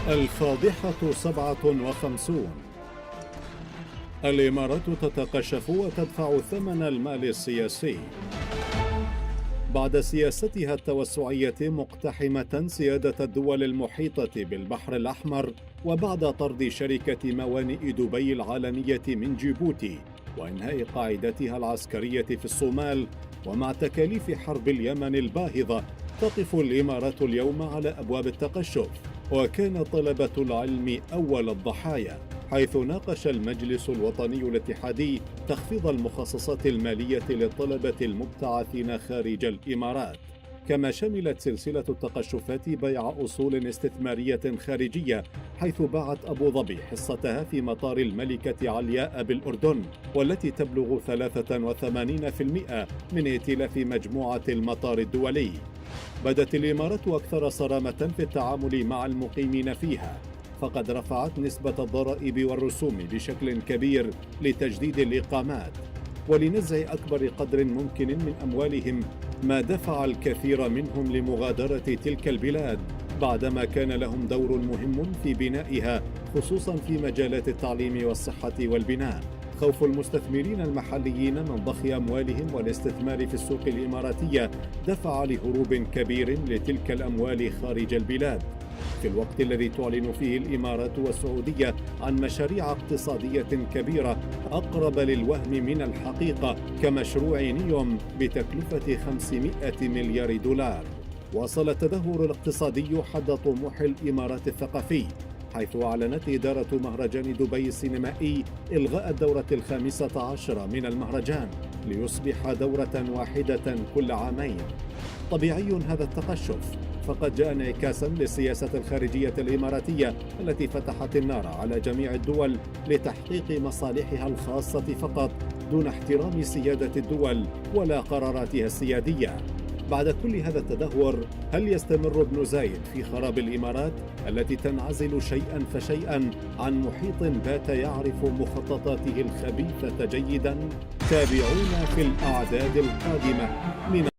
الفاضحة 57. الإمارات تتقشف وتدفع ثمن المال السياسي. بعد سياستها التوسعية مقتحمة سيادة الدول المحيطة بالبحر الأحمر، وبعد طرد شركة موانئ دبي العالمية من جيبوتي وإنهاء قاعدتها العسكرية في الصومال، ومع تكاليف حرب اليمن الباهظة، تقف الإمارات اليوم على أبواب التقشف. وكان طلبة العلم أول الضحايا، حيث ناقش المجلس الوطني الاتحادي تخفيض المخصصات المالية للطلبة المبتعثين خارج الإمارات. كما شملت سلسلة التقشفات بيع أصول استثمارية خارجية، حيث باعت أبو ظبي حصتها في مطار الملكة علياء بالأردن، والتي تبلغ 83% من ائتلاف مجموعة المطار الدولي. بدت الإمارات أكثر صرامة في التعامل مع المقيمين فيها، فقد رفعت نسبة الضرائب والرسوم بشكل كبير لتجديد الإقامات ولنزع أكبر قدر ممكن من أموالهم، ما دفع الكثير منهم لمغادرة تلك البلاد بعدما كان لهم دور مهم في بنائها، خصوصا في مجالات التعليم والصحة والبناء. خوف المستثمرين المحليين من ضخ أموالهم والاستثمار في السوق الإماراتية دفع لهروب كبير لتلك الأموال خارج البلاد، في الوقت الذي تعلن فيه الإمارات والسعودية عن مشاريع اقتصادية كبيرة أقرب للوهم من الحقيقة، كمشروع نيوم بتكلفة 500 مليار دولار. وصل التدهور الاقتصادي حد طموح الإمارات الثقافي، حيث أعلنت إدارة مهرجان دبي السينمائي إلغاء الدورة 15 من المهرجان ليصبح دورة واحدة كل عامين. طبيعي هذا التقشف، فقد جاء انعكاسا للسياسة الخارجية الإماراتية التي فتحت النار على جميع الدول لتحقيق مصالحها الخاصة فقط، دون احترام سيادة الدول ولا قراراتها السيادية. بعد كل هذا التدهور، هل يستمر ابن زايد في خراب الإمارات التي تنعزل شيئا فشيئا عن محيط بات يعرف مخططاته الخبيثة جيدا؟ تابعونا في الأعداد القادمة من